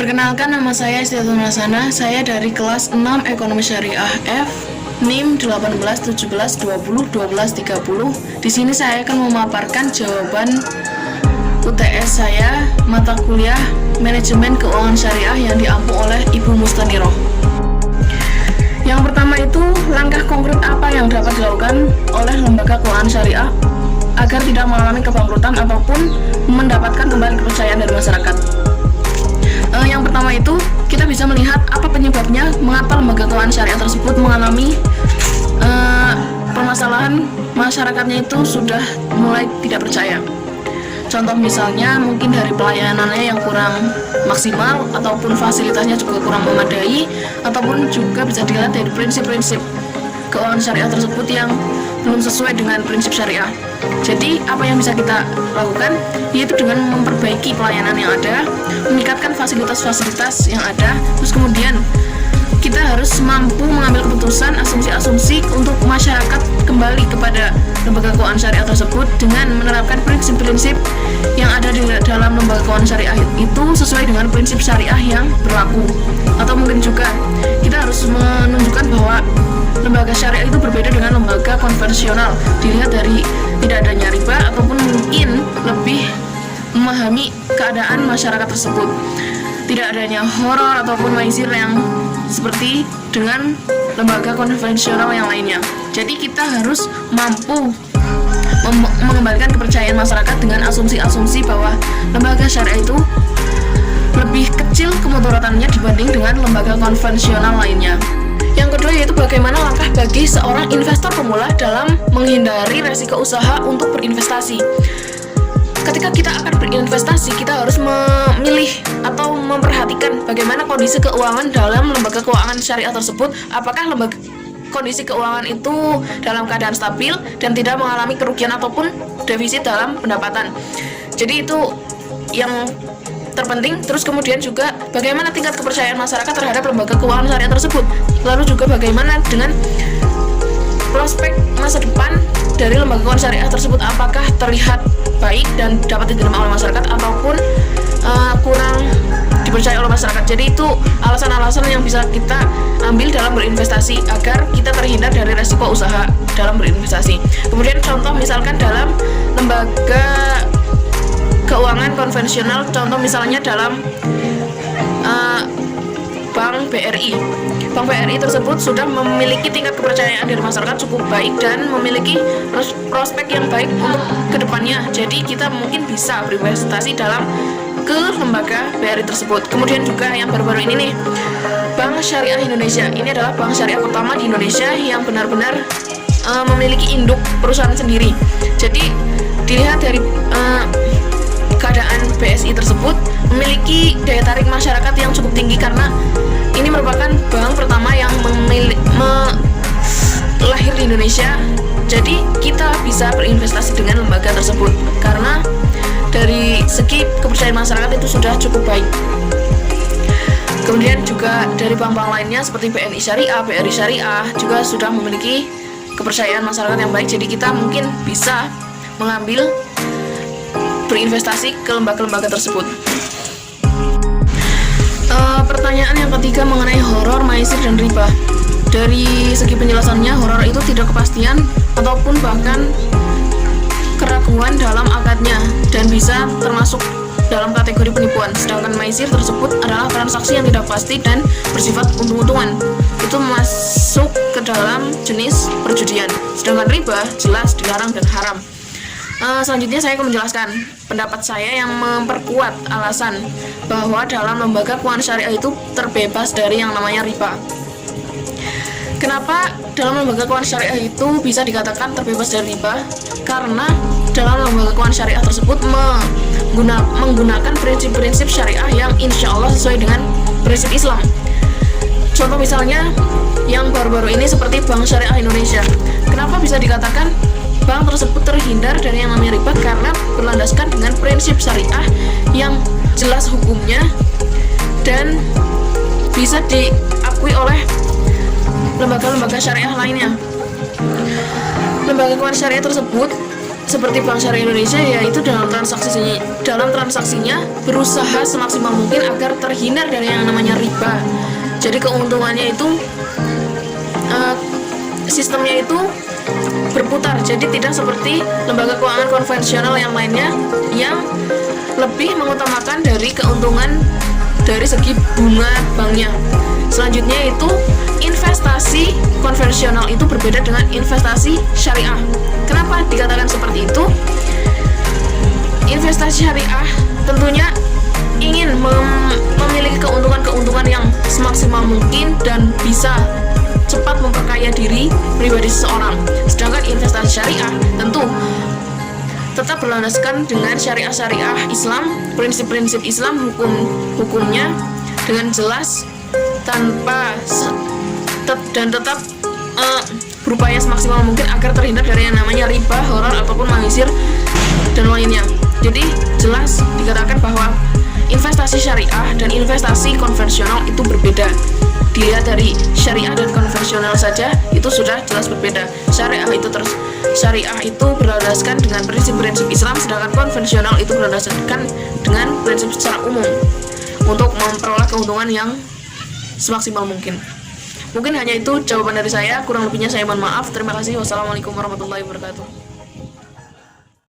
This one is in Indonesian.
Perkenalkan, nama saya Istiatun Hasana. Saya dari kelas 6 Ekonomi Syariah F, NIM 18 17 20 12 30. Di sini saya akan memaparkan jawaban UTS saya mata kuliah Manajemen Keuangan Syariah yang diampu oleh Ibu Mustaniroh. Yang pertama itu, langkah konkret apa yang dapat dilakukan oleh lembaga keuangan syariah agar tidak mengalami kebangkrutan ataupun mendapatkan kembali kepercayaan dari masyarakat. Yang pertama itu, kita bisa melihat apa penyebabnya mengapa lembaga keuangan syariah tersebut mengalami permasalahan masyarakatnya itu sudah mulai tidak percaya. Contoh misalnya mungkin dari pelayanannya yang kurang maksimal ataupun fasilitasnya juga kurang memadai, ataupun juga bisa dilihat dari prinsip-prinsip keuangan syariah tersebut yang belum sesuai dengan prinsip syariah. Jadi apa yang bisa kita lakukan yaitu dengan memperbaiki pelayanan yang ada, meningkatkan fasilitas-fasilitas yang ada, terus kemudian kita harus mampu mengambil keputusan asumsi-asumsi untuk masyarakat kembali kepada lembaga keuangan syariah tersebut dengan menerapkan prinsip-prinsip yang ada di dalam lembaga keuangan syariah itu sesuai dengan prinsip syariah yang berlaku. Atau mungkin juga kita harus menunjukkan bahwa lembaga syariah itu berbeda dengan lembaga konvensional, dilihat dari tidak adanya riba ataupun mungkin lebih memahami keadaan masyarakat tersebut, tidak adanya horor ataupun maizir yang seperti dengan lembaga konvensional yang lainnya. Jadi kita harus mampu mengembalikan kepercayaan masyarakat dengan asumsi-asumsi bahwa lembaga syariah itu lebih kecil kemudaratannya dibanding dengan lembaga konvensional lainnya. Yang kedua yaitu bagaimana langkah bagi seorang investor pemula dalam menghindari resiko usaha untuk berinvestasi. Ketika kita akan berinvestasi, kita harus memilih atau memperhatikan bagaimana kondisi keuangan dalam lembaga keuangan syariah tersebut. Apakah kondisi keuangan itu dalam keadaan stabil dan tidak mengalami kerugian ataupun defisit dalam pendapatan. Jadi itu yang terpenting. Terus kemudian juga bagaimana tingkat kepercayaan masyarakat terhadap lembaga keuangan syariah tersebut. Lalu juga bagaimana dengan prospek masa depan dari lembaga keuangan syariah tersebut, apakah terlihat baik dan dapat diterima oleh masyarakat ataupun kurang dipercaya oleh masyarakat. Jadi itu alasan-alasan yang bisa kita ambil dalam berinvestasi agar kita terhindar dari resiko usaha dalam berinvestasi. Kemudian contoh misalkan dalam lembaga keuangan konvensional, contoh misalnya dalam Bank BRI. Bank BRI tersebut sudah memiliki tingkat kepercayaan dari masyarakat cukup baik dan memiliki prospek yang baik untuk kedepannya. Jadi kita mungkin bisa berinvestasi ke lembaga BRI tersebut. Kemudian juga yang baru-baru ini nih, Bank Syariah Indonesia. Ini adalah bank syariah pertama di Indonesia yang benar-benar memiliki induk perusahaan sendiri. Jadi dilihat dari keadaan BSI tersebut memiliki daya tarik masyarakat yang cukup tinggi karena ini merupakan bank pertama yang lahir di Indonesia. Jadi kita bisa berinvestasi dengan lembaga tersebut karena dari segi kepercayaan masyarakat itu sudah cukup baik. Kemudian juga dari bank-bank lainnya seperti BNI Syariah, BRI Syariah juga sudah memiliki kepercayaan masyarakat yang baik. Jadi kita mungkin bisa mengambil berinvestasi ke lembaga-lembaga tersebut. Pertanyaan yang ketiga mengenai horor, maizir, dan riba. Dari segi penjelasannya, horor itu tidak kepastian ataupun bahkan keraguan dalam akadnya dan bisa termasuk dalam kategori penipuan. Sedangkan maizir tersebut adalah transaksi yang tidak pasti dan bersifat untung-untungan. Itu masuk ke dalam jenis perjudian. Sedangkan riba jelas dilarang dan haram. Selanjutnya saya akan menjelaskan pendapat saya yang memperkuat alasan bahwa dalam lembaga keuangan syariah itu terbebas dari yang namanya riba. Kenapa dalam lembaga keuangan syariah itu bisa dikatakan terbebas dari riba? Karena dalam lembaga keuangan syariah tersebut menggunakan prinsip-prinsip syariah yang insya Allah sesuai dengan prinsip Islam. Contoh misalnya yang baru-baru ini seperti Bank Syariah Indonesia. Kenapa bisa dikatakan bank tersebut terhindar dari yang namanya riba? Karena berlandaskan dengan prinsip syariah yang jelas hukumnya dan bisa diakui oleh lembaga-lembaga syariah lainnya. Lembaga keuangan syariah tersebut seperti Bank Syariah Indonesia, yaitu dalam transaksinya berusaha semaksimal mungkin agar terhindar dari yang namanya riba. Jadi keuntungannya itu sistemnya itu berputar, jadi tidak seperti lembaga keuangan konvensional yang lainnya yang lebih mengutamakan dari keuntungan dari segi bunga banknya. Selanjutnya itu investasi konvensional itu berbeda dengan investasi syariah. Kenapa dikatakan seperti itu? Investasi syariah tentunya ingin memiliki keuntungan-keuntungan yang semaksimal mungkin dan bisa cepat memperkaya diri pribadi seseorang. Sedangkan investasi syariah tentu tetap berlandaskan dengan syariah Islam, prinsip-prinsip Islam, hukumnya dengan jelas dan tetap berupaya semaksimal mungkin agar terhindar dari yang namanya riba, horor ataupun maisir dan lainnya. Jadi jelas dikatakan bahwa investasi syariah dan investasi konvensional itu berbeda. Dilihat dari syariah dan konvensional saja itu sudah jelas berbeda. Syariah itu berlandaskan dengan prinsip-prinsip Islam, sedangkan konvensional itu berlandaskan dengan prinsip secara umum untuk memperoleh keuntungan yang semaksimal mungkin. Mungkin hanya itu jawaban dari saya, kurang lebihnya saya mohon maaf. Terima kasih. Wassalamualaikum warahmatullahi wabarakatuh.